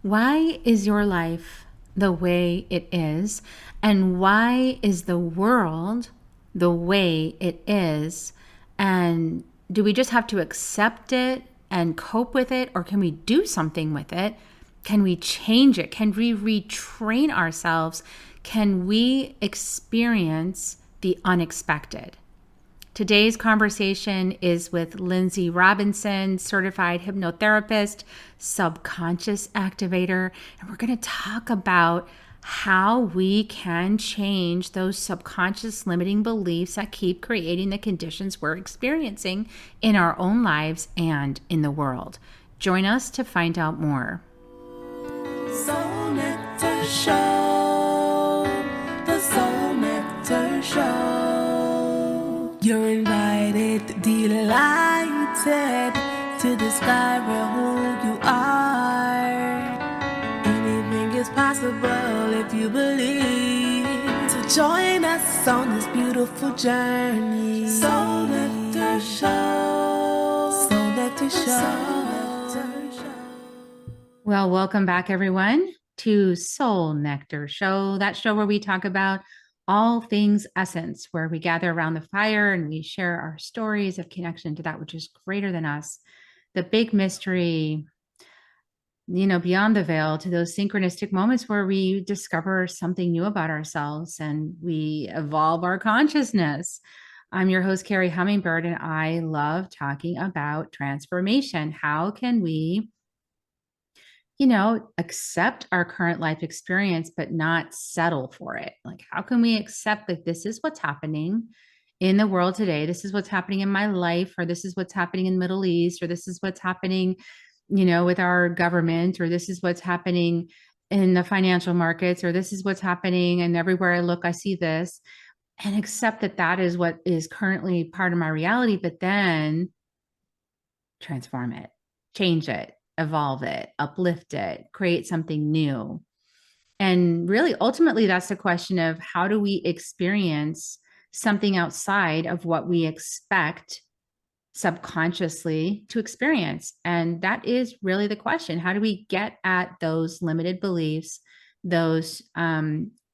Why is your life the way it is? And why is the world the way it is? And do we just have to accept it and cope with it? Or can we do something with it? Can we change it? Can we retrain ourselves? Can we experience the unexpected? Today's conversation is with Lynnsey Robinson, certified hypnotherapist, subconscious activator, and we're going to talk about how we can change those subconscious limiting beliefs that keep creating the conditions we're experiencing in our own lives and in the world. Join us to find out more. Soul Nectar Show, the Soul Nectar Show. You're invited, delighted to discover who you are. Anything is possible if you believe. So join us on this beautiful journey. Soul Nectar Show, Soul Nectar Show. Well, welcome back, everyone, to Soul Nectar Show, that show where we talk about all things essence, where we gather around the fire and we share our stories of connection to that which is greater than us, the big mystery, beyond the veil, to those synchronistic moments where we discover something new about ourselves and we evolve our consciousness. I'm your host, Carrie Hummingbird, and I love talking about transformation. How can we accept our current life experience, but not settle for it? Like, how can we accept that this is what's happening in the world today? This is what's happening in my life, or this is what's happening in the Middle East, or this is what's happening, with our government, or this is what's happening in the financial markets, or this is what's happening. And everywhere I look, I see this, and accept that that is what is currently part of my reality, but then transform it, change it, evolve it, uplift it, create something new. And really, ultimately, that's the question of how do we experience something outside of what we expect subconsciously to experience? And that is really the question. How do we get at those limited beliefs, those,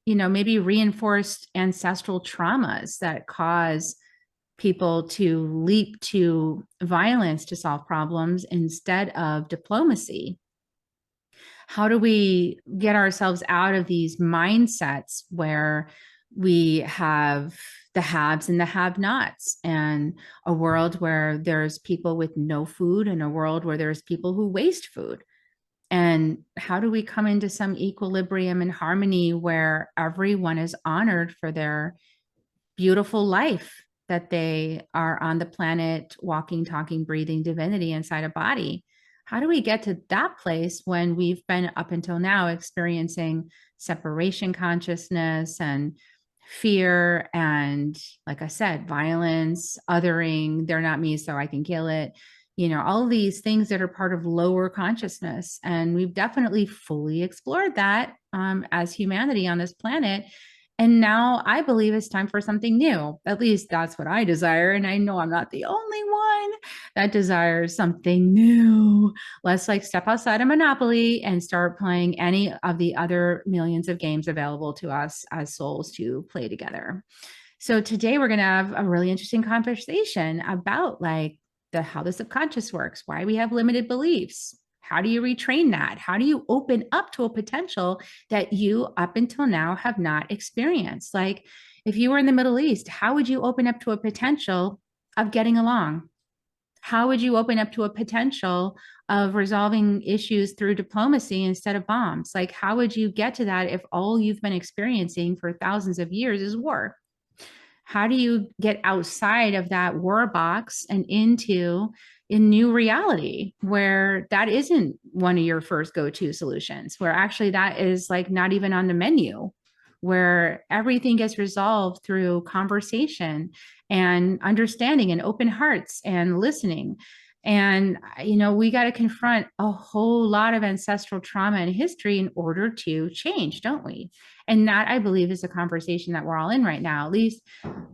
maybe reinforced ancestral traumas that cause people to leap to violence to solve problems instead of diplomacy? How do we get ourselves out of these mindsets where we have the haves and the have-nots, and a world where there's people with no food and a world where there's people who waste food? And how do we come into some equilibrium and harmony where everyone is honored for their beautiful life, that they are on the planet, walking, talking, breathing divinity inside a body? How do we get to that place when we've been up until now experiencing separation consciousness and fear and, like I said, violence, othering, they're not me, so I can kill it, all of these things that are part of lower consciousness? And we've definitely fully explored that as humanity on this planet. And now I believe it's time for something new. At least that's what I desire. And I know I'm not the only one that desires something new. Let's step outside of Monopoly and start playing any of the other millions of games available to us as souls to play together. So today we're going to have a really interesting conversation about how the subconscious works, why we have limited beliefs. How do you retrain that? How do you open up to a potential that you up until now have not experienced? Like, if you were in the Middle East, how would you open up to a potential of getting along? How would you open up to a potential of resolving issues through diplomacy instead of bombs? Like, how would you get to that if all you've been experiencing for thousands of years is war? How do you get outside of that war box and into a new reality where that isn't one of your first go-to solutions, where actually that is not even on the menu, where everything gets resolved through conversation and understanding and open hearts and listening? And, we got to confront a whole lot of ancestral trauma and history in order to change, don't we? And that, I believe, is a conversation that we're all in right now. At least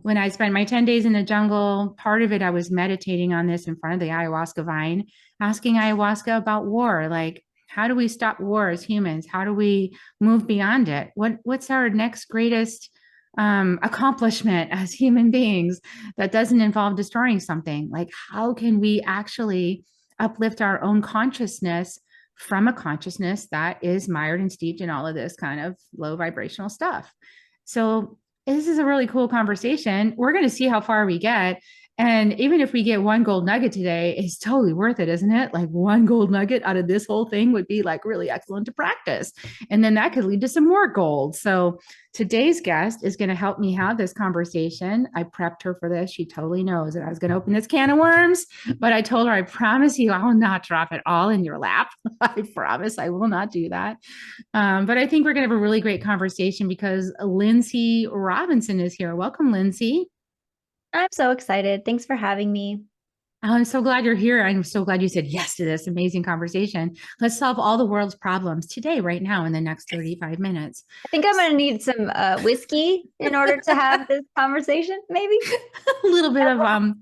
when I spent my 10 days in the jungle, part of it, I was meditating on this in front of the ayahuasca vine, asking ayahuasca about war. Like, How do we stop war as humans? How do we move beyond it? What's our next greatest accomplishment as human beings that doesn't involve destroying something? Like, how can we actually uplift our own consciousness from a consciousness that is mired and steeped in all of this kind of low vibrational stuff? So this is a really cool conversation. We're going to see how far we get. And even if we get one gold nugget today, it's totally worth it, isn't it? Like one gold nugget out of this whole thing would be like really excellent to practice. And then that could lead to some more gold. So today's guest is going to help me have this conversation. I prepped her for this. She totally knows that I was going to open this can of worms, but I told her, I promise you, I will not drop it all in your lap. I promise I will not do that. But I think we're going to have a really great conversation because Lynnsey Robinson is here. Welcome, Lynnsey. I'm so excited. Thanks for having me. I'm so glad you're here. I'm so glad you said yes to this amazing conversation. Let's solve all the world's problems today, right now, in the next 35 minutes. I think I'm going to need some whiskey in order to have this conversation, maybe. A little bit of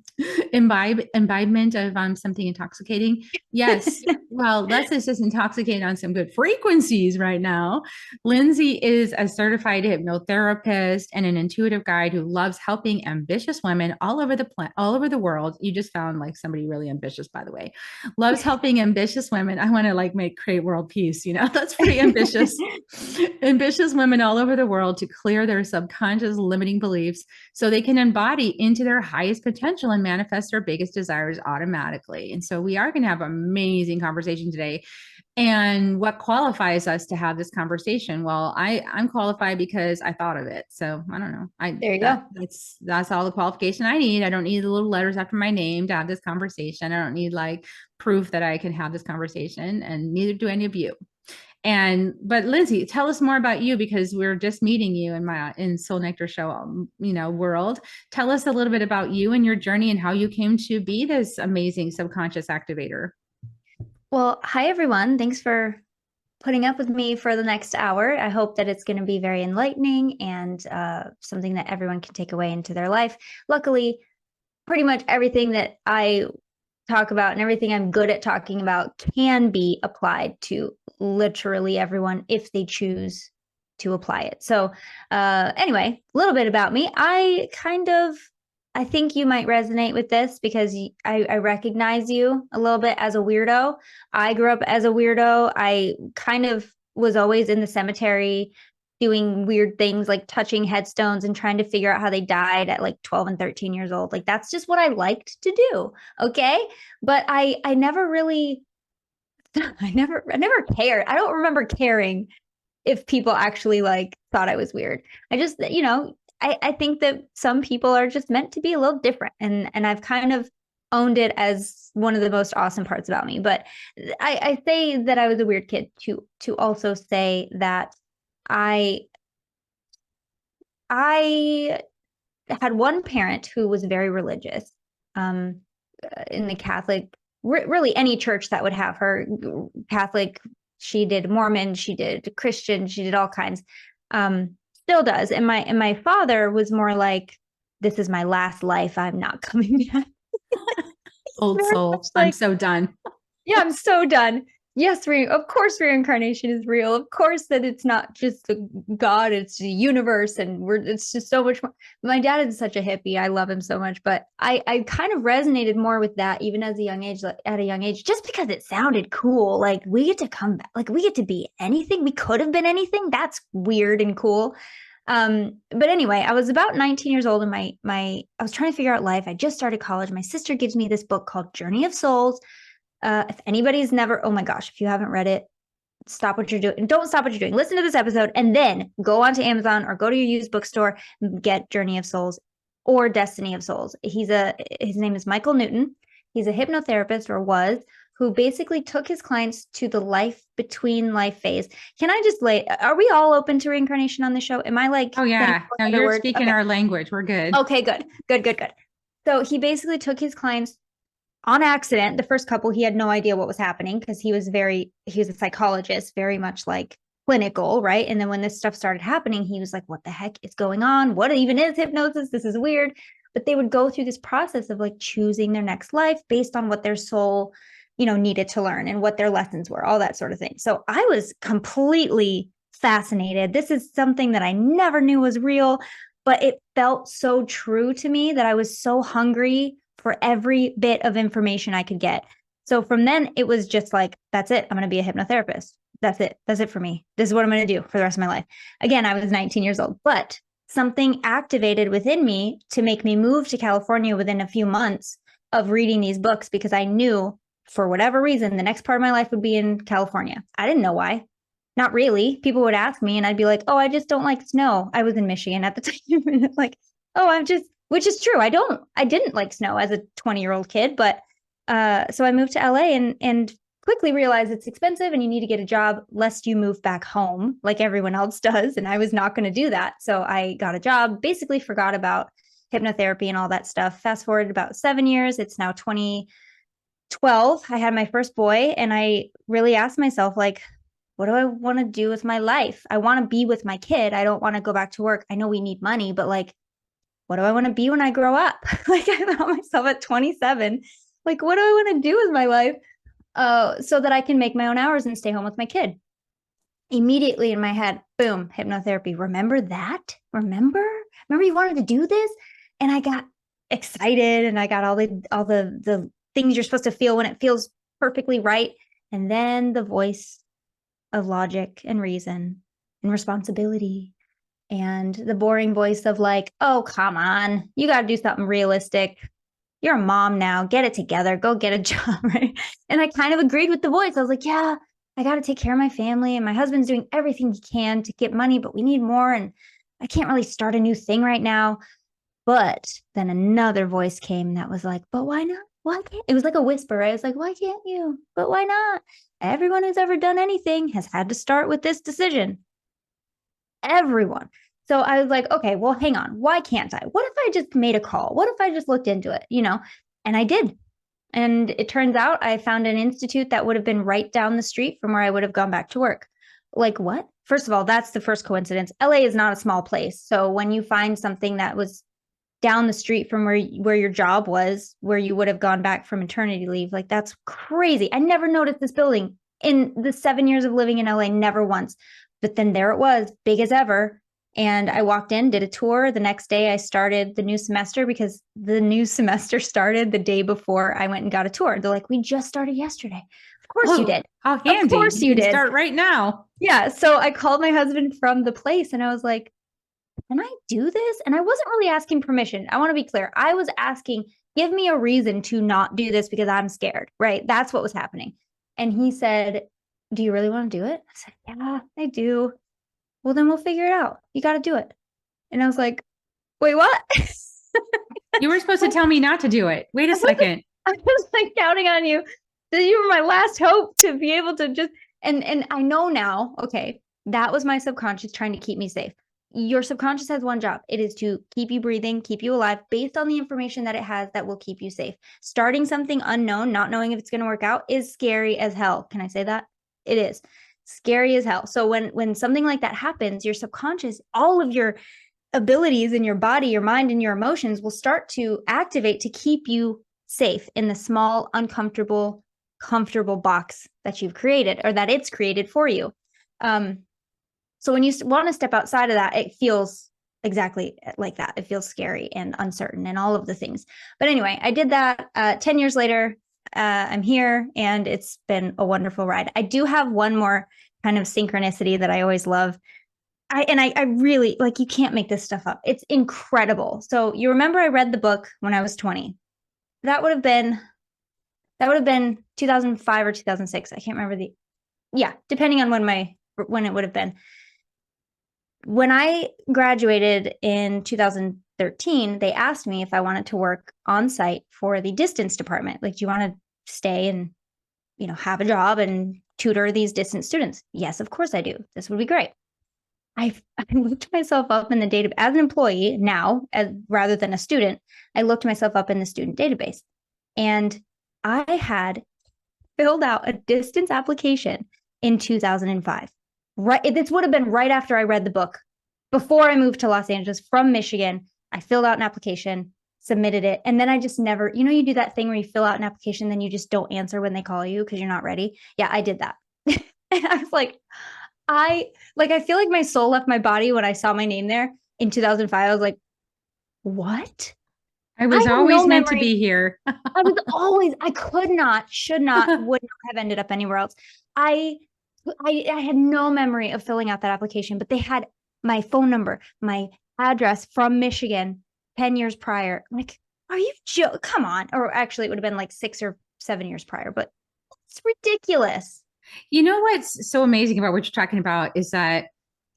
imbibement of something intoxicating. Yes. Well, let's just intoxicate on some good frequencies right now. Lynnsey is a certified hypnotherapist and an intuitive guide who loves helping ambitious women all over the world. You just found like somebody really ambitious, by the way. Loves helping ambitious women. I want to like create world peace. That's pretty ambitious. Ambitious women all over the world to clear their subconscious limiting beliefs so they can embody into their highest potential and manifest their biggest desires automatically. And so we are going to have an amazing conversation today. And what qualifies us to have this conversation? Well, I'm qualified because I thought of it. So I don't know. There you go. That's all the qualification I need. I don't need the little letters after my name to have this conversation. I don't need like proof that I can have this conversation, and neither do any of you. But Lynnsey, tell us more about you, because we're just meeting you in Soul Nectar show, world. Tell us a little bit about you and your journey and how you came to be this amazing subconscious activator. Well, hi, everyone. Thanks for putting up with me for the next hour. I hope that it's going to be very enlightening and something that everyone can take away into their life. Luckily, pretty much everything that I talk about and everything I'm good at talking about can be applied to literally everyone if they choose to apply it. So anyway, a little bit about me. I think you might resonate with this because I recognize you a little bit as a weirdo. I grew up as a weirdo. I kind of was always in the cemetery doing weird things like touching headstones and trying to figure out how they died at like 12 and 13 years old. Like that's just what I liked to do. Okay. But I never really, I never cared. I don't remember caring if people actually like thought I was weird. I just, I think that some people are just meant to be a little different. And I've kind of owned it as one of the most awesome parts about me. But I say that I was a weird kid to also say that I had one parent who was very religious, in the Catholic, really any church that would have her. Catholic, she did Mormon, she did Christian, she did all kinds. Still does. And my father was more like, this is my last life, I'm not coming back. Old soul. Like, I'm so done. Yeah, I'm so done. Yes, of course reincarnation is real. Of course that it's not just the God, it's the universe, and it's just so much more. My dad is such a hippie. I love him so much, but I kind of resonated more with that even as a young age, at a young age, just because it sounded cool. Like we get to come back, like we get to be anything. We could have been anything. That's weird and cool. But anyway, I was about 19 years old and I was trying to figure out life. I just started college. My sister gives me this book called Journey of Souls. If anybody's never, oh my gosh, if you haven't read it, stop what you're doing. Don't stop what you're doing. Listen to this episode and then go onto Amazon or go to your used bookstore and get Journey of Souls or Destiny of Souls. His name is Michael Newton. He's a hypnotherapist, or was, who basically took his clients to the life between life phase. Can I just are we all open to reincarnation on the show? Am I like, oh yeah, no, you're speaking our language. We're good. Okay, good. So he basically took his clients on accident. The first couple, he had no idea what was happening because he was a psychologist, very much like clinical, right? And then when this stuff started happening, he was like, what the heck is going on? What even is hypnosis? This is weird. But they would go through this process of like choosing their next life based on what their soul needed to learn and what their lessons were, all that sort of thing. So I was completely fascinated. This is something that I never knew was real, but it felt so true to me that I was so hungry for every bit of information I could get. So from then it was just like, that's it. I'm going to be a hypnotherapist. That's it. That's it for me. This is what I'm going to do for the rest of my life. Again, I was 19 years old, but something activated within me to make me move to California within a few months of reading these books, because I knew for whatever reason, the next part of my life would be in California. I didn't know why. Not really. People would ask me and I'd be like, oh, I just don't like snow. I was in Michigan at the time. Like, oh, which is true. I didn't like snow as a 20-year-old kid, but so I moved to LA and quickly realized it's expensive and you need to get a job lest you move back home like everyone else does. And I was not going to do that. So I got a job, basically forgot about hypnotherapy and all that stuff. Fast forward about 7 years. It's now 2012. I had my first boy and I really asked myself, like, what do I want to do with my life? I want to be with my kid. I don't want to go back to work. I know we need money, but like, what do I want to be when I grow up? Like I found myself at 27. Like, what do I want to do with my life? So that I can make my own hours and stay home with my kid. Immediately in my head, boom, hypnotherapy. Remember that? Remember you wanted to do this? And I got excited and I got all the things you're supposed to feel when it feels perfectly right. And then the voice of logic and reason and responsibility and the boring voice of like, oh, come on, you got to do something realistic. You're a mom now, get it together, go get a job, right? And I kind of agreed with the voice. I was like, yeah, I got to take care of my family and my husband's doing everything he can to get money, but we need more. And I can't really start a new thing right now. But then another voice came that was like, but why not? Why can't? It was like a whisper, right? It was like, why can't you? But why not? Everyone who's ever done anything has had to start with this decision. Everyone. So I was like, okay, well, hang on. Why can't I? What if I just made a call? What if I just looked into it, And I did. And it turns out I found an institute that would have been right down the street from where I would have gone back to work. Like what? First of all, that's the first coincidence. LA is not a small place. So when you find something that was down the street from where your job was, where you would have gone back from maternity leave, like that's crazy. I never noticed this building in the 7 years of living in LA, never once. But then there it was, big as ever. And I walked in, did a tour. The next day I started the new semester because the new semester started the day before I went and got a tour. They're like, we just started yesterday. Of course you did. How handy. Of course you did. Start right now. Yeah. So I called my husband from the place and I was like, can I do this? And I wasn't really asking permission. I want to be clear. I was asking, give me a reason to not do this because I'm scared, right? That's what was happening. And he said, do you really want to do it? I said, yeah, I do. Well, then we'll figure it out. You got to do it. And I was like, wait, what? You were supposed to tell me not to do it. Wait a second. I was like counting on you. You were my last hope to be able to just, and I know now, okay, that was my subconscious trying to keep me safe. Your subconscious has one job. It is to keep you breathing, keep you alive based on the information that it has that will keep you safe. Starting something unknown, not knowing if it's going to work out is scary as hell. Can I say that? It is scary as hell. So when something like that happens, your subconscious, all of your abilities in your body, your mind, and your emotions will start to activate to keep you safe in the small, uncomfortable, comfortable box that you've created or that it's created for you. So when you want to step outside of that, it feels exactly like that. It feels scary and uncertain and all of the things. But anyway, I did that. 10 years later, I'm here and it's been a wonderful ride. I do have one more kind of synchronicity that I always love. I really, like, you can't make this stuff up. It's incredible. So you remember I read the book when I was 20. That would have been 2005 or 2006. I can't remember depending on when it would have been. When I graduated in 2013, they asked me if I wanted to work on site for the distance department. Like, do you want to stay and, have a job and tutor these distance students? Yes, of course I do. This would be great. I looked myself up in the database as an employee now, rather than a student. I looked myself up in the student database, and I had filled out a distance application in 2005. Right, this would have been right after I read the book. Before I moved to Los Angeles from Michigan, I filled out an application submitted it. And then I just never, you know, you do that thing where you fill out an application, then you just don't answer when they call you because you're not ready. Yeah, I did that. And I was like, I feel like my soul left my body when I saw my name there in 2005. I was like, what? I was have always no meant to memory. be here. I could not, should not, would not have ended up anywhere else. I had no memory of filling out that application, but they had my phone number, my address from Michigan 10 years prior. Like, are you come on? Or actually, it would have been like 6 or 7 years prior, but it's ridiculous. You know what's so amazing about what you're talking about is that,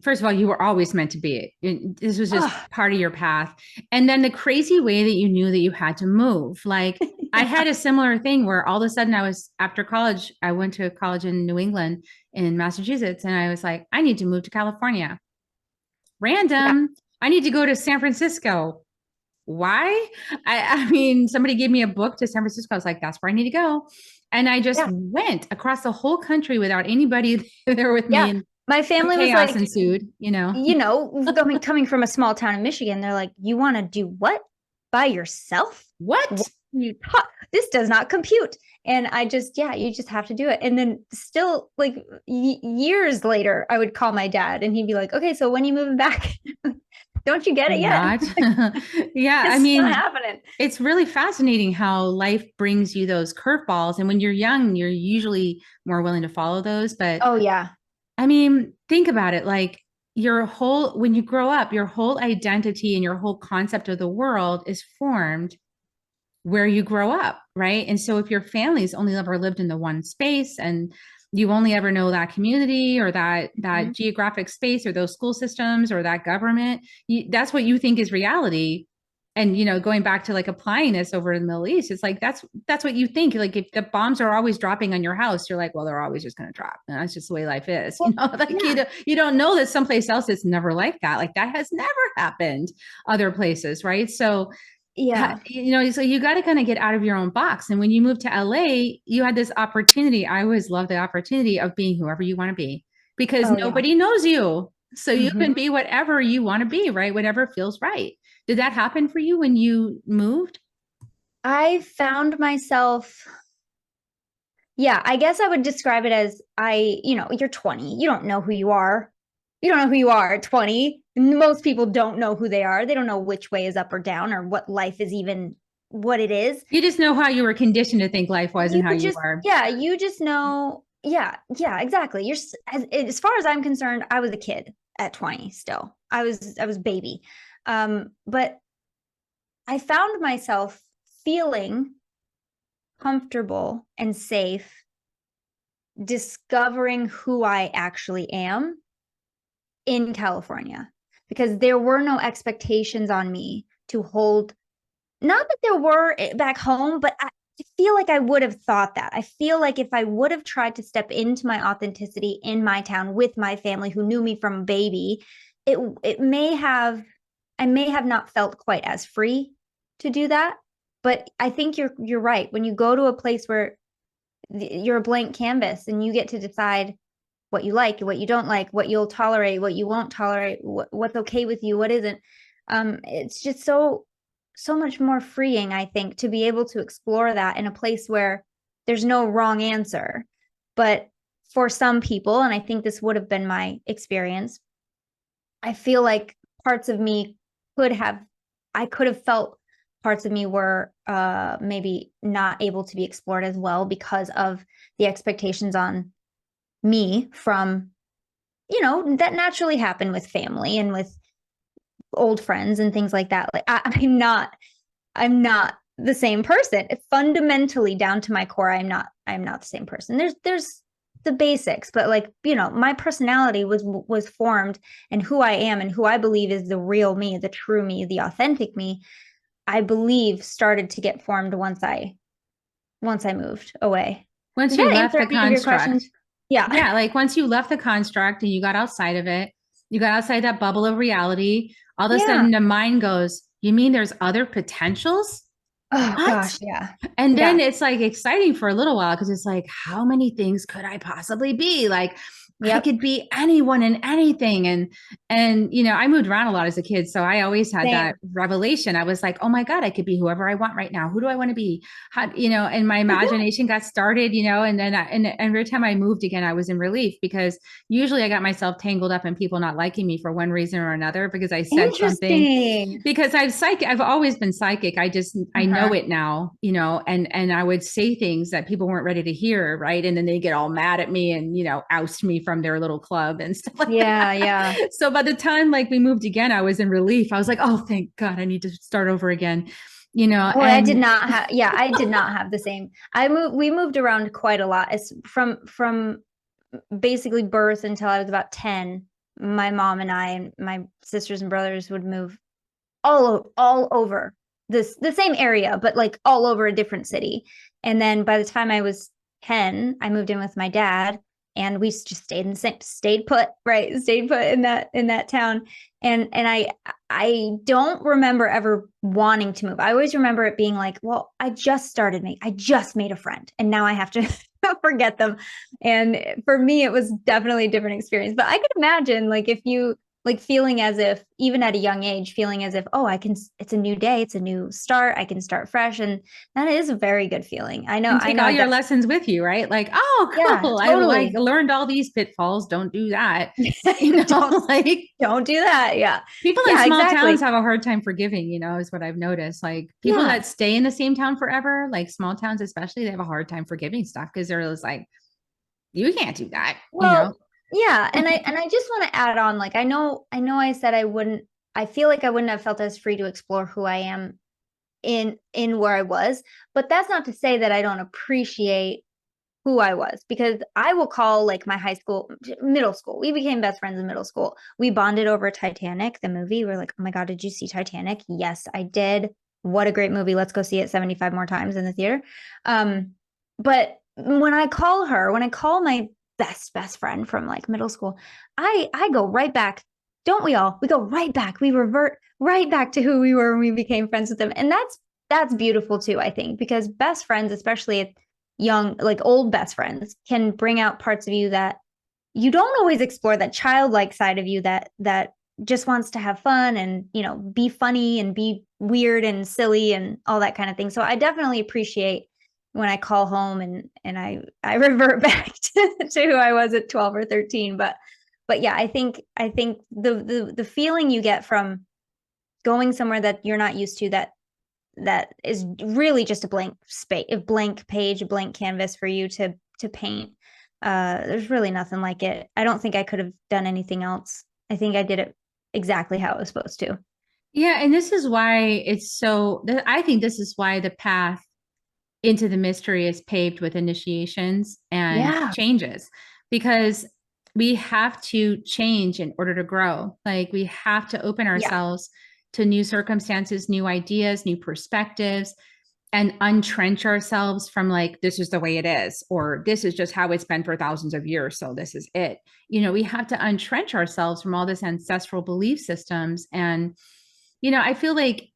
first of all, you were always meant to be it. This was just part of your path. And then the crazy way that you knew that you had to move. Like I had a similar thing where all of a sudden after college, I went to college in New England in Massachusetts. And I was like, I need to move to California. Random. Yeah. I need to go to San Francisco. Why? I mean, somebody gave me a book to San Francisco. I was like, that's where I need to go. And I just went across the whole country without anybody there with me. And my family was like, ensued, coming from a small town in Michigan, they're like, you want to do what by yourself? What? This does not compute. And I just, you just have to do it. And then still like years later, I would call my dad and he'd be like, okay, so when are you moving back? Don't you get it yet? Yeah. I mean, not happening. It's really fascinating how life brings you those curveballs. And when you're young, you're usually more willing to follow those. But I mean, think about it. Like when you grow up, your whole identity and your whole concept of the world is formed where you grow up. Right. And so if your family's only ever lived in the one space and you only ever know that community or that geographic space or those school systems or that government, that's what you think is reality. And, going back to like applying this over in the Middle East, it's like, that's what you think. Like if the bombs are always dropping on your house, you're like, well, they're always just going to drop. And that's just the way life is. You don't know that someplace else it's never like that. Like that has never happened other places. Right. So so you got to kind of get out of your own box. And when you moved to LA, you had this opportunity. I always love the opportunity of being whoever you want to be because nobody knows you. So you can be whatever you want to be, right? Whatever feels right. Did that happen for you when you moved? I found myself, I guess I would describe it as you're 20. You don't know who you are. You don't know who you are at 20. Most people don't know who they are. They don't know which way is up or down or what life is even what it is. You just know how you were conditioned to think life was and how you were. Yeah, you just know. Yeah, exactly. As far as I'm concerned, I was a kid at 20 still. I was baby. But I found myself feeling comfortable and safe discovering who I actually am in California, because there were no expectations on me to hold. Not that there were back home, but I feel like I would have thought that. I feel like if I would have tried to step into my authenticity in my town with my family who knew me from a baby, I may have not felt quite as free to do that. But I think you're right. When you go to a place where you're a blank canvas and you get to decide what you like, what you don't like, what you'll tolerate, what you won't tolerate, what's okay with you, what isn't. It's just so much more freeing, I think, to be able to explore that in a place where there's no wrong answer. But for some people, and I think this would have been my experience, I feel like parts of me I could have felt parts of me were maybe not able to be explored as well because of the expectations on me from, that naturally happen with family and with old friends and things like that. Like I'm not the same person. Fundamentally down to my core, I'm not the same person. There's the basics, but like, my personality was formed, and who I am and who I believe is the real me, the true me, the authentic me, I believe started to get formed once I moved away. Once you left the construct. Yeah. Like once you left the construct and you got outside of it, you got outside that bubble of reality, all of a sudden the mind goes, you mean there's other potentials? Oh what? gosh, yeah. And then Yeah. it's like exciting for a little while because it's like, how many things could I possibly be? Like, I Yep. could be anyone and anything. And you know, I moved around a lot as a kid. So I always had that Same. revelation. I was like, oh my God, I could be whoever I want right now. Who do I want to be? How, you know, and my imagination got started, you know, and then and every time I moved again, I was in relief because usually I got myself tangled up in people not liking me for one reason or another because I said something Interesting. because I've always been psychic. I know Uh-huh. it now, you know, and I would say things that people weren't ready to hear, right? And then they get all mad at me and, you know, oust me from their little club and stuff like Yeah, yeah. that. So by the time like we moved again, I was in relief. I was like, oh, thank God, I need to start over again, you know, Oh, I did and not have, yeah, I did not have the same. We moved around quite a lot. It's from basically birth until I was about 10. My mom and I and my sisters and brothers would move all over the same area, but like all over a different city. And then by the time I was 10, I moved in with my dad, and we just stayed in the same stayed put, right? Stayed put in that town. And I don't remember ever wanting to move. I always remember it being like, well, I just made a friend and now I have to forget them. And for me, it was definitely a different experience. But I could imagine like if you like feeling as if even at a young age feeling as if, oh, I can, it's a new day, it's a new start, I can start fresh. And that is a very good feeling. and I take know all I your definitely, lessons with you, right? Like, oh, yeah, cool. I like totally. learned all these pitfalls. Don't do that. You don't know, like don't do that. Yeah. people in Yeah, small towns exactly. have a hard time forgiving, you know, is what I've noticed. Like people Yeah. that stay in the same town forever, like small towns especially, they have a hard time forgiving stuff because they're just like, you can't do that, you know? Well, yeah, and I just want to add on, like I know I said I wouldn't, I feel like I wouldn't have felt as free to explore who I am in where I was, but that's not to say that I don't appreciate who I was, because I will call like my high school, middle school. We became best friends in middle school. We bonded over Titanic, the movie. We're like, oh my God, did you see Titanic? Yes, I did. What a great movie. Let's go see it 75 more times in the theater. But when I call her, when I call my best friend from like middle school, I go right back. Don't we all? We go right back. We revert right back to who we were when we became friends with them. And that's beautiful too, I think, because best friends, especially at young, like old best friends, can bring out parts of you that you don't always explore, that childlike side of you that just wants to have fun and, you know, be funny and be weird and silly and all that kind of thing. So I definitely appreciate when I call home and I revert back to who I was at 12 or 13. But yeah, I think the feeling you get from going somewhere that you're not used to, that is really just a blank space, a blank page, a blank canvas for you to paint. There's really nothing like it. I don't think I could have done anything else. I think I did it exactly how it was supposed to. Yeah. And this is why it's so, I think this is why the path into the mystery is paved with initiations and Yeah. changes because we have to change in order to grow. Like we have to open Yeah. ourselves to new circumstances, new ideas, new perspectives, and untrench ourselves from like, this is the way it is, or this is just how it's been for thousands of years. So this is it. You know, we have to untrench ourselves from all this ancestral belief systems. And, you know, I feel like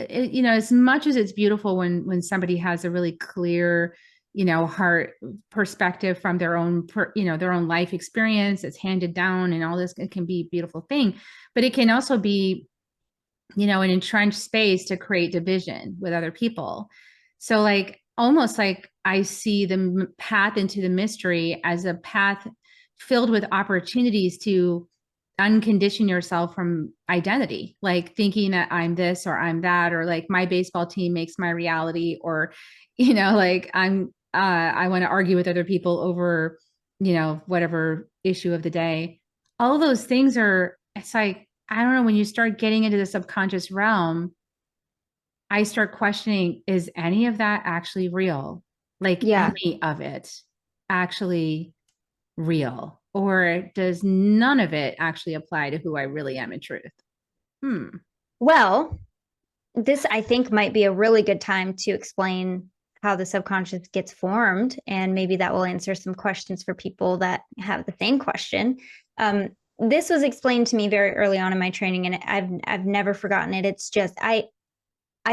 you know, as much as it's beautiful when somebody has a really clear, you know, heart perspective from their own you know, their own life experience, it's handed down and all this, it can be a beautiful thing, but it can also be, you know, an entrenched space to create division with other people. So like almost like I see the path into the mystery as a path filled with opportunities to uncondition yourself from identity, like thinking that I'm this or I'm that, or like my baseball team makes my reality, or, you know, like I want to argue with other people over, you know, whatever issue of the day. All those things are, it's like, I don't know, when you start getting into the subconscious realm, I start questioning, is any of that actually real? Like Yeah. any of it actually real? Or does none of it actually apply to who I really am in truth? Hmm. Well, this I think might be a really good time to explain how the subconscious gets formed, and maybe that will answer some questions for people that have the same question. This was explained to me very early on in my training, and I've never forgotten it. It's just I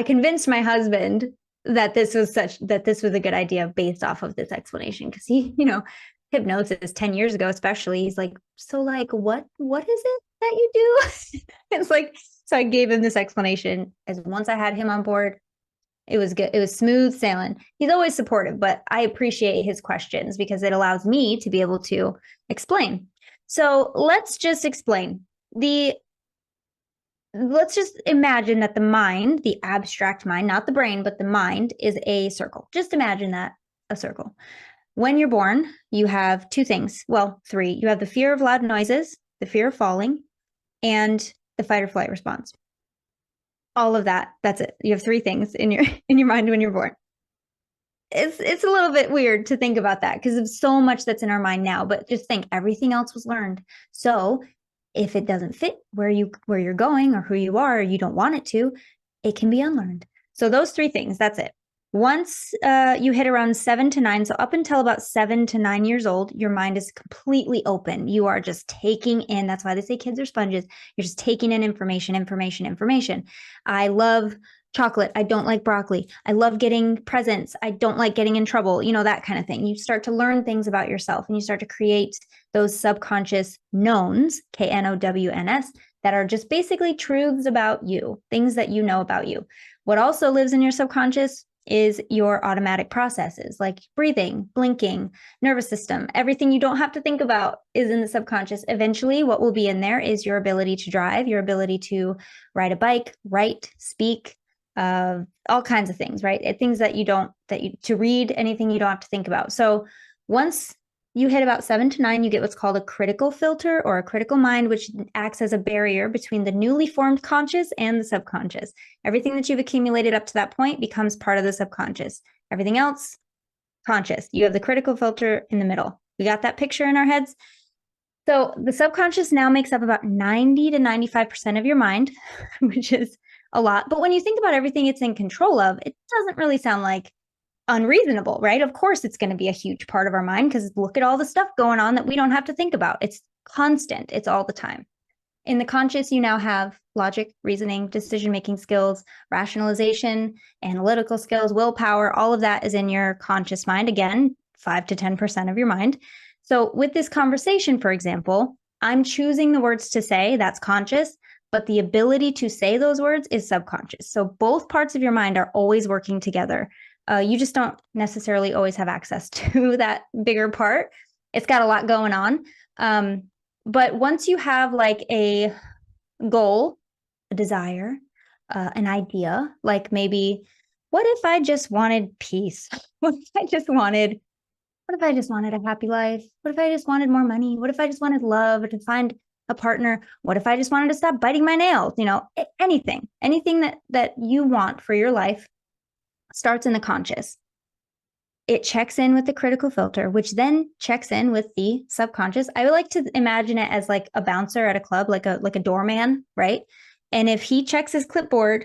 convinced my husband that this was a good idea based off of this explanation. Because he, hypnosis 10 years ago, especially, he's like, so like, what is it that you do? It's like, so I gave him this explanation. As once I had him on board, it was good. It was smooth sailing. He's always supportive, but I appreciate his questions because it allows me to be able to explain. So let's just explain. Let's just imagine that the mind, the abstract mind, not the brain, but the mind is a circle. Just imagine that, a circle. When you're born, you have two things. Well, three. You have the fear of loud noises, the fear of falling, and the fight or flight response. All of that. That's it. You have three things in your mind when you're born. It's a little bit weird to think about that because of so much that's in our mind now, but just think everything else was learned. So if it doesn't fit where you're going or who you are, or you don't want it to, it can be unlearned. So those three things, that's it. Once you hit around 7 to 9, so up until about 7 to 9 years old, your mind is completely open. You are just taking in, that's why they say kids are sponges. You're just taking in information. I love chocolate. I don't like broccoli. I love getting presents. I don't like getting in trouble, that kind of thing. You start to learn things about yourself and you start to create those subconscious knowns, KNOWNS, that are just basically truths about you, things that you know about you. What also lives in your subconscious is your automatic processes like breathing, blinking, nervous system. Everything you don't have to think about is in the subconscious. Eventually, what will be in there is your ability to drive, your ability to ride a bike, write, speak, all kinds of things, right? Things to read, anything you don't have to think about. So once you hit about 7 to 9, you get what's called a critical filter or a critical mind, which acts as a barrier between the newly formed conscious and the subconscious. Everything that you've accumulated up to that point becomes part of the subconscious. Everything else, conscious. You have the critical filter in the middle. We got that picture in our heads? So the subconscious now makes up about 90 to 95% of your mind, which is a lot. But when you think about everything it's in control of, it doesn't really sound like unreasonable, right? Of course, it's going to be a huge part of our mind because look at all the stuff going on that we don't have to think about. It's constant. It's all the time. In the conscious, you now have logic, reasoning, decision-making skills, rationalization, analytical skills, willpower. All of that is in your conscious mind. Again, 5 to 10% of your mind. So with this conversation, for example, I'm choosing the words to say, that's conscious, but the ability to say those words is subconscious. So both parts of your mind are always working together. You just don't necessarily always have access to that bigger part. It's got a lot going on. But once you have like a goal, a desire, an idea, like maybe, what if I just wanted peace? What if I just wanted a happy life? What if I just wanted more money? What if I just wanted love, to find a partner? What if I just wanted to stop biting my nails? Anything that you want for your life starts in the conscious. It checks in with the critical filter, which then checks in with the subconscious. I would like to imagine it as like a bouncer at a club, like a doorman, right? And if he checks his clipboard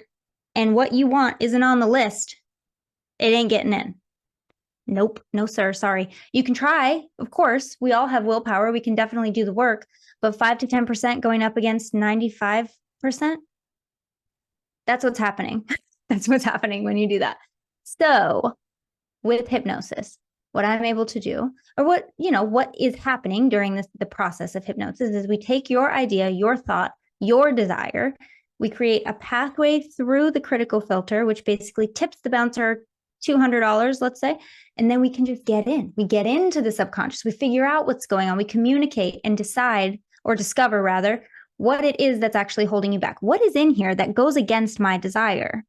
and what you want isn't on the list, it ain't getting in. Nope, no sir, sorry. You can try, of course. We all have willpower. We can definitely do the work, but 5 to 10% going up against 95%, that's what's happening. That's what's happening when you do that. So with hypnosis, what I'm able to do, or what is happening during the process of hypnosis is we take your idea, your thought, your desire, we create a pathway through the critical filter, which basically tips the bouncer $200, let's say, and then we can just get in. We get into the subconscious. We figure out what's going on. We communicate and decide, or discover rather, what it is that's actually holding you back. What is in here that goes against my desire?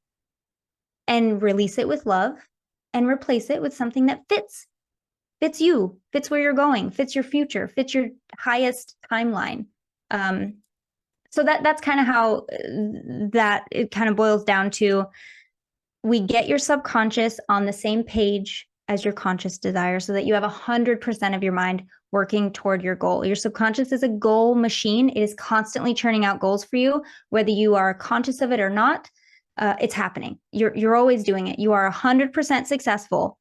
And release it with love and replace it with something that fits you, fits where you're going, fits your future, fits your highest timeline. So that's kind of how that it kind of boils down to. We get your subconscious on the same page as your conscious desire so that you have 100% of your mind working toward your goal. Your subconscious is a goal machine. It is constantly churning out goals for you, whether you are conscious of it or not. It's happening. You're always doing it. You are 100% successful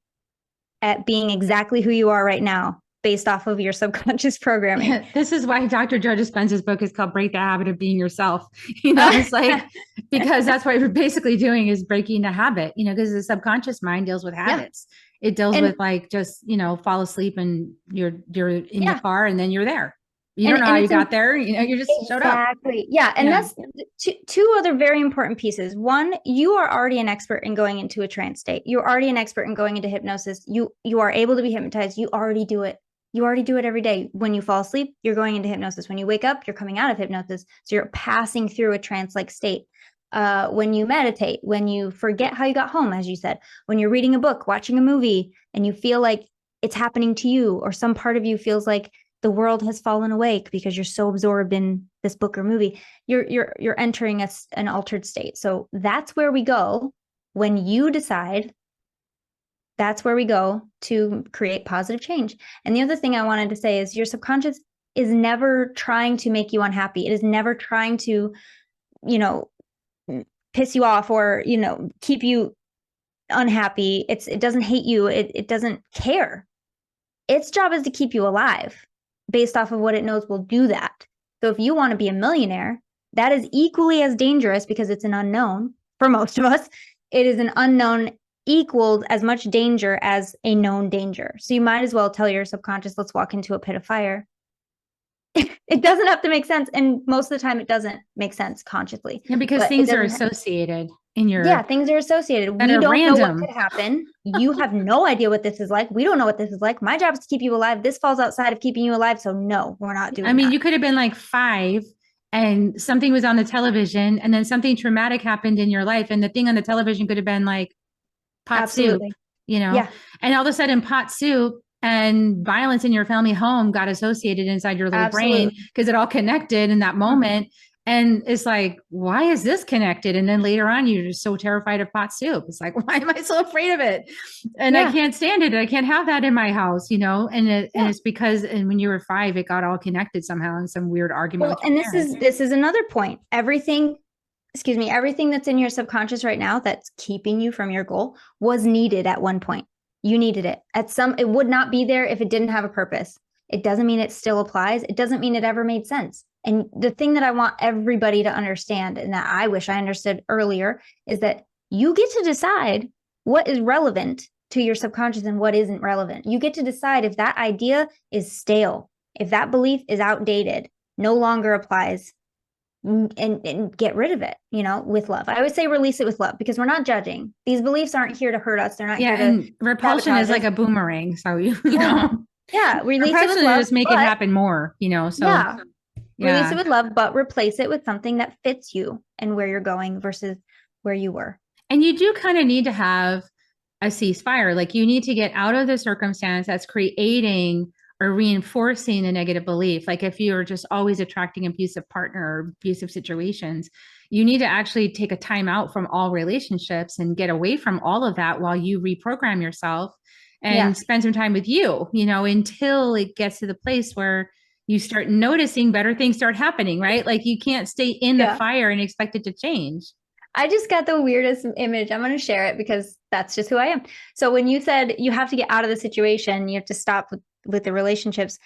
at being exactly who you are right now based off of your subconscious programming. This is why Dr. Joe Dispenza's book is called Break the Habit of Being Yourself. It's like, because that's what you're basically doing is breaking the habit, because the subconscious mind deals with habits. It deals with like, just, fall asleep and you're in the car and then you're there. You don't know how you got there. You just showed up. Exactly. Yeah. And that's two other very important pieces. One, you are already an expert in going into a trance state. You're already an expert in going into hypnosis. You are able to be hypnotized. You already do it. You already do it every day. When you fall asleep, you're going into hypnosis. When you wake up, you're coming out of hypnosis. So you're passing through a trance-like state. When you meditate, when you forget how you got home, as you said, when you're reading a book, watching a movie, and you feel like it's happening to you, or some part of you feels like the world has fallen awake because you're so absorbed in this book or movie, you're entering an altered state. So that's where we go when you decide. That's where we go to create positive change. And the other thing I wanted to say is your subconscious is never trying to make you unhappy. It is never trying to, piss you off or, keep you unhappy. It doesn't hate you. It doesn't care. Its job is to keep you alive based off of what it knows will do that. So if you want to be a millionaire, that is equally as dangerous because it's an unknown for most of us. It is an unknown equaled as much danger as a known danger. So you might as well tell your subconscious, let's walk into a pit of fire. It doesn't have to make sense. And most of the time it doesn't make sense consciously. Yeah, because things are associated in your... Yeah, things are associated. We don't know what could happen. You have no idea what this is like. We don't know what this is like. My job is to keep you alive. This falls outside of keeping you alive. So no, we're not doing that. You could have been like 5 and something was on the television and then something traumatic happened in your life. And the thing on the television could have been like pot soup, and all of a sudden pot soup and violence in your family home got associated inside your little brain because it all connected in that moment. And it's like, why is this connected? And then later on, you're just so terrified of pot soup. It's like, why am I so afraid of it? And I can't stand it. I can't have that in my house, and it's because, and when you were 5, it got all connected somehow in some weird argument. Well, and this is another point. Everything that's in your subconscious right now that's keeping you from your goal was needed at one point. You needed it. It would not be there if it didn't have a purpose. It doesn't mean it still applies. It doesn't mean it ever made sense. And the thing that I want everybody to understand, and that I wish I understood earlier, is that you get to decide what is relevant to your subconscious and what isn't relevant. You get to decide if that idea is stale, if that belief is outdated, no longer applies, and get rid of it, with love. I always say release it with love because we're not judging. These beliefs aren't here to hurt us. They're not here to... and repulsion is like a boomerang. So, release it with love. Just make it happen more, so... Release it with love, but replace it with something that fits you and where you're going versus where you were. And you do kind of need to have a ceasefire. Like you need to get out of the circumstance that's creating or reinforcing a negative belief. Like if you're just always attracting abusive partner or abusive situations, you need to actually take a time out from all relationships and get away from all of that while you reprogram yourself and spend some time with you, until it gets to the place where you start noticing better things start happening, right? Like you can't stay in the fire and expect it to change. I just got the weirdest image. I'm going to share it because that's just who I am. So when you said you have to get out of the situation, you have to stop with the relationships.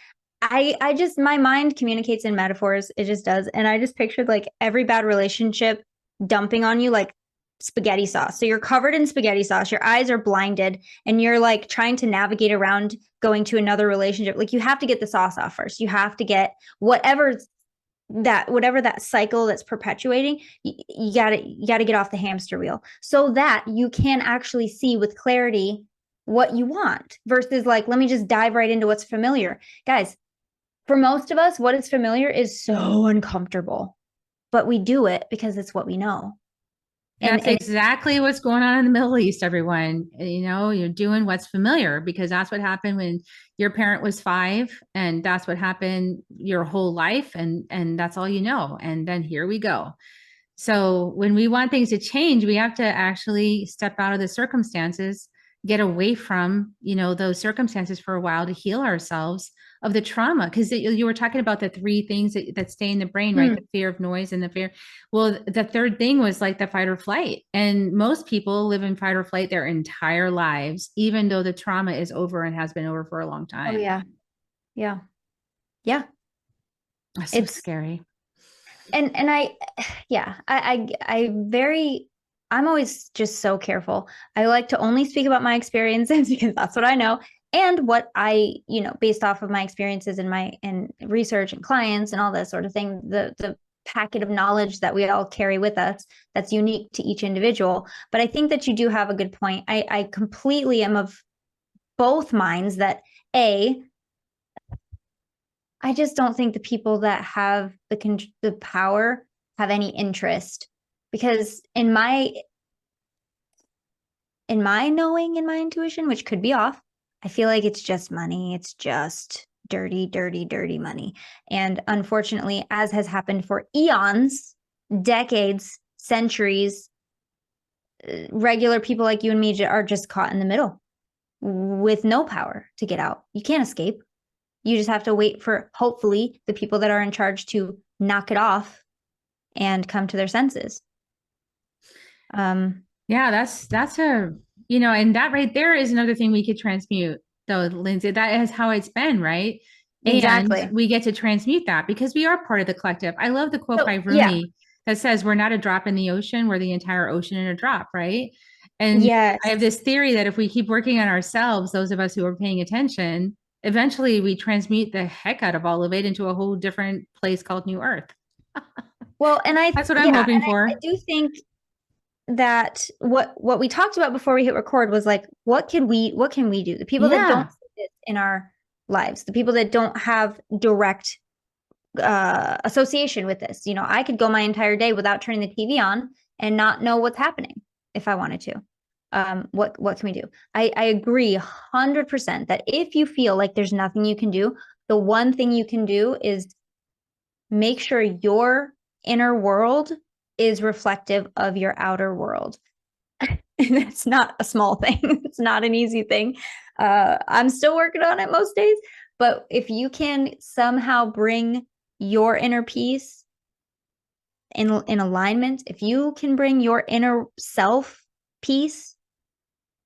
I just, my mind communicates in metaphors. It just does. And I just pictured like every bad relationship dumping on you like spaghetti sauce. So you're covered in spaghetti sauce, your eyes are blinded, and you're like trying to navigate around going to another relationship. Like you have to get the sauce off first. You have to get whatever that cycle that's perpetuating, you gotta get off the hamster wheel so that you can actually see with clarity what you want versus like, let me just dive right into what's familiar. Guys, for most of us, what is familiar is so uncomfortable, but we do it because it's what we know. That's exactly what's going on in the Middle East, everyone. You're doing what's familiar because that's what happened when your parent was 5 and that's what happened your whole life. And that's all you know. And then here we go. So when we want things to change, we have to actually step out of the circumstances, get away from, those circumstances for a while to heal ourselves of the trauma. Because you were talking about the 3 things that stay in the brain, right? The fear of noise and the fear. Well, the third thing was like the fight or flight. And most people live in fight or flight their entire lives, even though the trauma is over and has been over for a long time. Oh, yeah. Yeah. Yeah. That's so scary. And I'm always just so careful. I like to only speak about my experiences because that's what I know. And what I, based off of my experiences and research and clients and all that sort of thing, the packet of knowledge that we all carry with us that's unique to each individual. But I think that you do have a good point. I completely am of both minds that I just don't think the people that have the power have any interest, because in my knowing, in my intuition, which could be off, I feel like it's just money. It's just dirty, dirty, dirty money. And unfortunately, as has happened for eons, decades, centuries, regular people like you and me are just caught in the middle with no power to get out. You can't escape. You just have to wait for, hopefully, the people that are in charge to knock it off and come to their senses. Yeah, that's a, and that right there is another thing we could transmute though, Lynnsey. That is how it's been, right? Exactly. And we get to transmute that because we are part of the collective. I love the quote by Rumi that says, we're not a drop in the ocean, we're the entire ocean in a drop, right? And I have this theory that if we keep working on ourselves, those of us who are paying attention, eventually we transmute the heck out of all of it into a whole different place called New Earth. Well, and that's what I'm hoping for. I do think that what we talked about before we hit record was like, what can we do? The people that don't see this in our lives, the people that don't have direct association with this. I could go my entire day without turning the TV on and not know what's happening if I wanted to. What can we do? I agree 100% that if you feel like there's nothing you can do, the one thing you can do is make sure your inner world is reflective of your outer world. And it's not a small thing. It's not an easy thing. I'm still working on it most days, but if you can somehow bring your inner peace in alignment, if you can bring your inner self peace,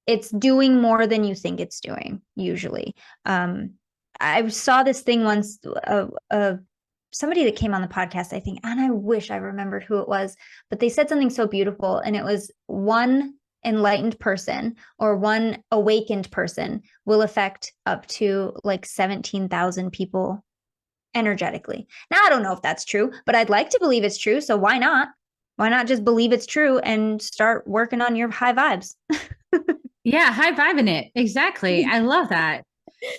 it's doing more than you think it's doing, usually. I saw this thing once of somebody that came on the podcast, I think, and I wish I remembered who it was, but they said something so beautiful, and it was, one enlightened person or one awakened person will affect up to like 17,000 people energetically. Now, I don't know if that's true, but I'd like to believe it's true. So why not? Why not just believe it's true and start working on your high vibes? Yeah, high vibing it. Exactly. I love that.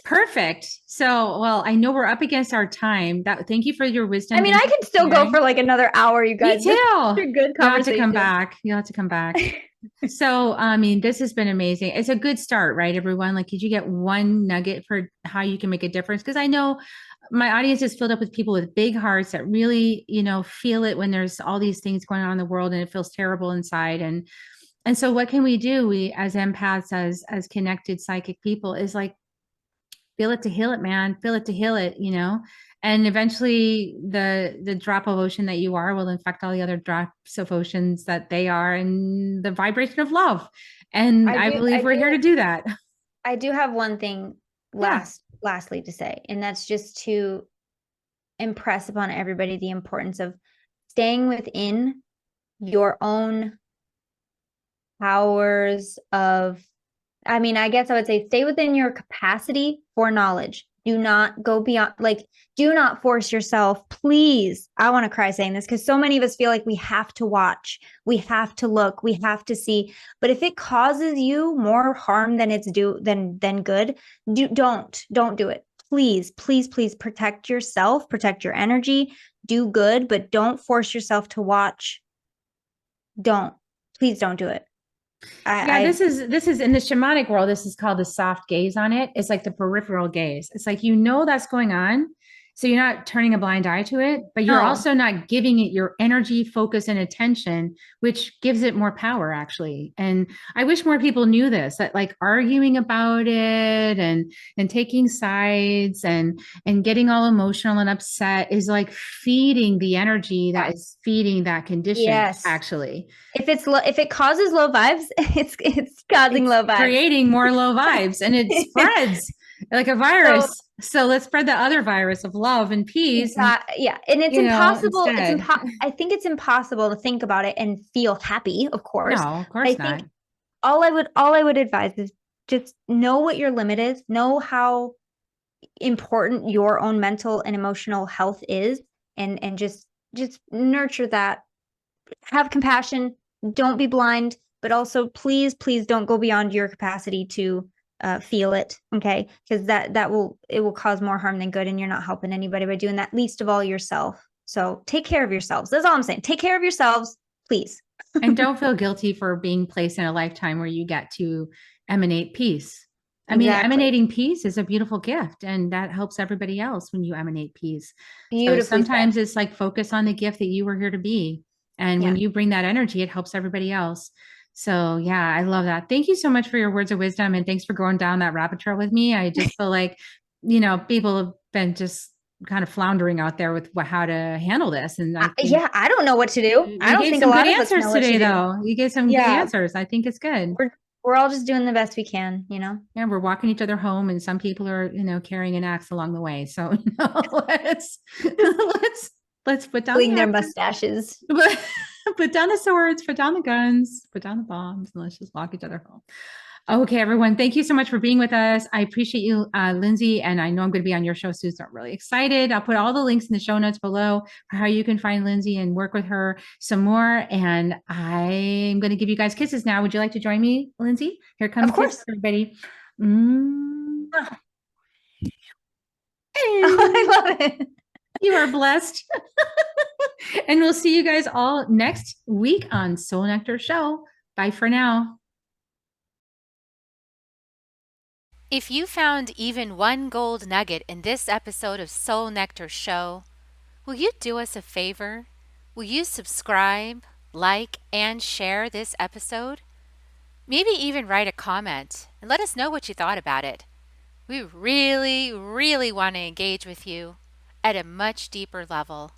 Perfect. So, well, I know we're up against our time. Thank you for your wisdom. I mean, I could still go for like another hour, you guys. Me too. This is a good conversation. You'll have to come back. You'll have to come back. So, I mean, this has been amazing. It's a good start, right, everyone? Like, could you get one nugget for how you can make a difference? Because I know my audience is filled up with people with big hearts that really, feel it when there's all these things going on in the world and it feels terrible inside. And so what can we do? We, as empaths, as connected psychic people, is like, feel it to heal it, man. Feel it to heal it, and eventually the drop of ocean that you are will infect all the other drops of oceans that they are, and the vibration of love. And I believe we're here to do that. I do have one thing lastly to say, and that's just to impress upon everybody the importance of staying within your own powers of, I mean, I guess I would say stay within your capacity for knowledge. Do not go beyond, do not force yourself. Please. I want to cry saying this because so many of us feel like we have to watch, we have to look, we have to see. But if it causes you more harm than it's than good, don't do it. Please, please, please protect yourself, protect your energy, do good, but don't force yourself to watch. Please don't do it. This is in the shamanic world, this is called the soft gaze on it. It's like the peripheral gaze. It's like, that's going on. So you're not turning a blind eye to it, but you're also not giving it your energy, focus, and attention, which gives it more power, actually. And I wish more people knew this, that like arguing about it and taking sides and getting all emotional and upset is like feeding the energy that is feeding that condition. Actually. If it causes low vibes, it's causing low vibes. Creating more low vibes, and it spreads like a virus. So let's spread the other virus of love and peace. Yeah. And it's you know, impossible. instead. I think it's impossible to think about it and feel happy, of course. No, of I course think not. all I would advise is just know what your limit is, know how important your own mental and emotional health is, and just nurture that. Have compassion, don't be blind, but also please don't go beyond your capacity to feel it, okay? Because it will cause more harm than good, and you're not helping anybody by doing that, least of all yourself. So take care of yourselves. That's all I'm saying. Take care of yourselves, please. And don't feel guilty for being placed in a lifetime where you get to emanate peace. I mean, Exactly. emanating peace is a beautiful gift, and that helps everybody else when you emanate peace. So Beautifully sometimes said. it's like focus on the gift that you were here to be. And when Yeah. you bring that energy, it helps everybody else. So yeah, I love that. Thank you so much for your words of wisdom, and thanks for going down that rabbit trail with me. I just feel like, people have been just kind of floundering out there with how to handle this. And I think Yeah, I don't know what to do. I you don't gave think a some good lot of us answers know what to today, do. though. You gave some good Yeah. answers. I think it's good. We're all just doing the best we can, you know? Yeah, we're walking each other home, and some people are, carrying an axe along the way. So let's let's put down Pulling the their axes, mustaches. put down the swords, put down the guns, put down the bombs, and let's just walk each other home. Okay, everyone. Thank you so much for being with us. I appreciate you, Lynnsey, and I know I'm going to be on your show soon, so I'm really excited. I'll put all the links in the show notes below for how you can find Lynnsey and work with her some more. And I'm going to give you guys kisses now. Would you like to join me, Lynnsey? Here come Of the kisses, course. everybody. Mm. Oh, I love it. You are blessed. And we'll see you guys all next week on Soul Nectar Show. Bye for now. If you found even one gold nugget in this episode of Soul Nectar Show, will you do us a favor? Will you subscribe, like, and share this episode? Maybe even write a comment and let us know what you thought about it. We really, really want to engage with you at a much deeper level.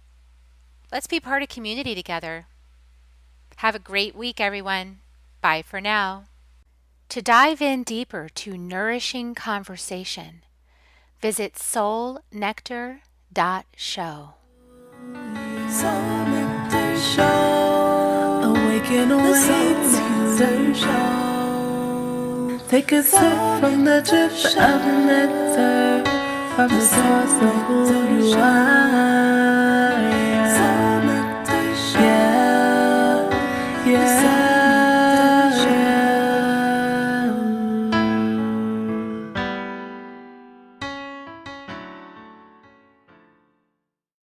Let's be part of community together. Have a great week, everyone. Bye for now. To dive in deeper to nourishing conversation, visit soulnectar.show. Soul Nectar Show. Awaken, Nectar Show. Take a sip from the drip of nectar, from the source of who you are.